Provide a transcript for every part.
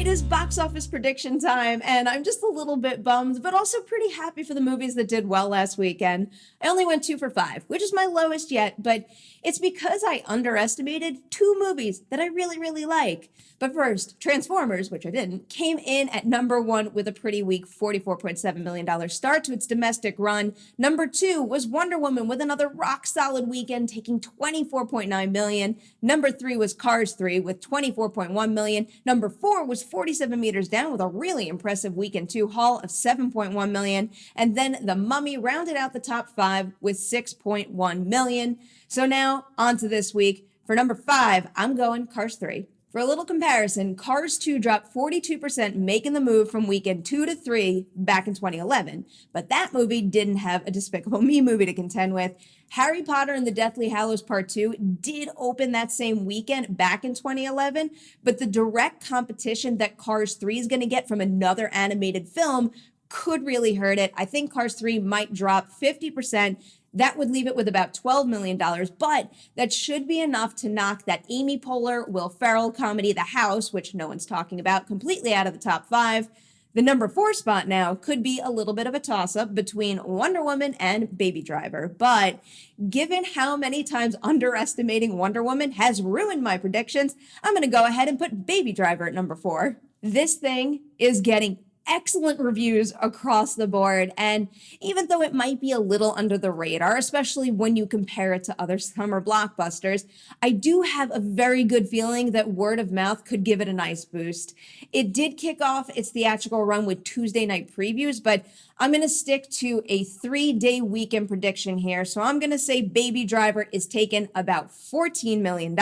It is box office prediction time, and I'm just a little bit bummed, but also pretty happy for the movies that did well last weekend. I only went 2 for 5, which is my lowest yet, but it's because I underestimated 2 movies that I really, really like. But first, Transformers, which I didn't, came in at number 1 with a pretty weak $44.7 million start to its domestic run. Number 2 was Wonder Woman with another rock-solid weekend, taking $24.9 million. Number 3 was Cars 3 with $24.1 million. Number 4 was 47 Meters Down with a really impressive weekend 2 haul of $7.1 million. And then The Mummy rounded out the top 5 with $6.1 million. So now, on to this week. For number 5, I'm going Cars 3. For a little comparison, Cars 2 dropped 42%, making the move from weekend 2 to 3 back in 2011. But that movie didn't have a Despicable Me movie to contend with. Harry Potter and the Deathly Hallows Part 2 did open that same weekend back in 2011, but the direct competition that Cars 3 is going to get from another animated film could really hurt it. I think Cars 3 might drop 50%. That would leave it with about $12 million, but that should be enough to knock that Amy Poehler, Will Ferrell comedy The House, which no one's talking about, completely out of the top 5. The number 4 spot now could be a little bit of a toss-up between Wonder Woman and Baby Driver, but given how many times underestimating Wonder Woman has ruined my predictions, I'm going to go ahead and put Baby Driver at number 4. This thing is getting excellent reviews across the board, and even though it might be a little under the radar, especially when you compare it to other summer blockbusters, I do have a very good feeling that word of mouth could give it a nice boost. It did kick off its theatrical run with Tuesday night previews, but I'm going to stick to a 3-day weekend prediction here, so I'm going to say Baby Driver is taking about $14 million.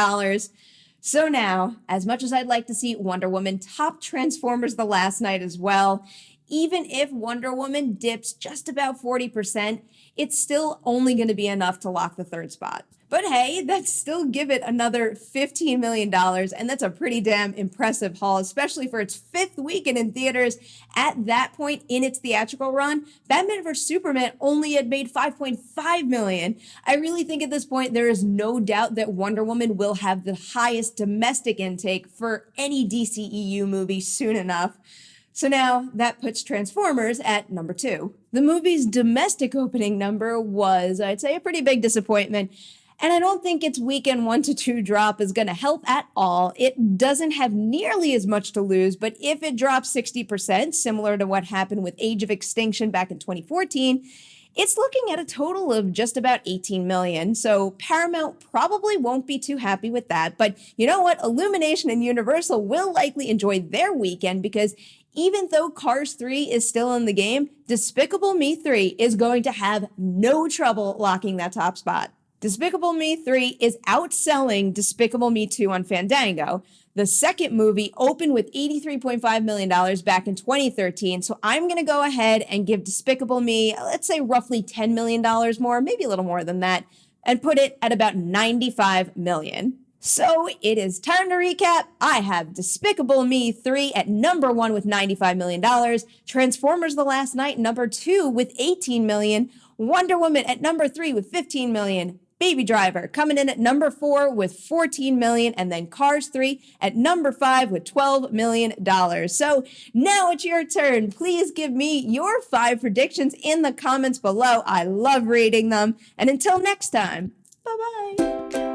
So now, as much as I'd like to see Wonder Woman top Transformers the last night as well, even if Wonder Woman dips just about 40%, it's still only going to be enough to lock the 3rd spot. But hey, that's still give it another $15 million, and that's a pretty damn impressive haul, especially for its 5th weekend in theaters. At that point in its theatrical run, Batman vs. Superman only had made $5.5 million. I really think at this point there is no doubt that Wonder Woman will have the highest domestic intake for any DCEU movie soon enough. So now that puts Transformers at number 2. The movie's domestic opening number was, I'd say, a pretty big disappointment. And I don't think its weekend 1 to 2 drop is going to help at all. It doesn't have nearly as much to lose, but if it drops 60%, similar to what happened with Age of Extinction back in 2014, it's looking at a total of just about $18 million. So Paramount probably won't be too happy with that. But you know what? Illumination and Universal will likely enjoy their weekend because even though Cars 3 is still in the game, Despicable Me 3 is going to have no trouble locking that top spot. Despicable Me 3 is outselling Despicable Me 2 on Fandango. The second movie opened with $83.5 million back in 2013, so I'm going to go ahead and give Despicable Me, let's say roughly $10 million more, maybe a little more than that, and put it at about $95 million. So it is time to recap. I have Despicable Me 3 at number 1 with $95 million, Transformers The Last Night number 2 with $18 million, Wonder Woman at number 3 with $15 million, Baby Driver coming in at number 4 with $14 million, and then Cars 3 at number 5 with $12 million. So now it's your turn. Please give me your 5 predictions in the comments below. I love reading them. And until next time, bye-bye.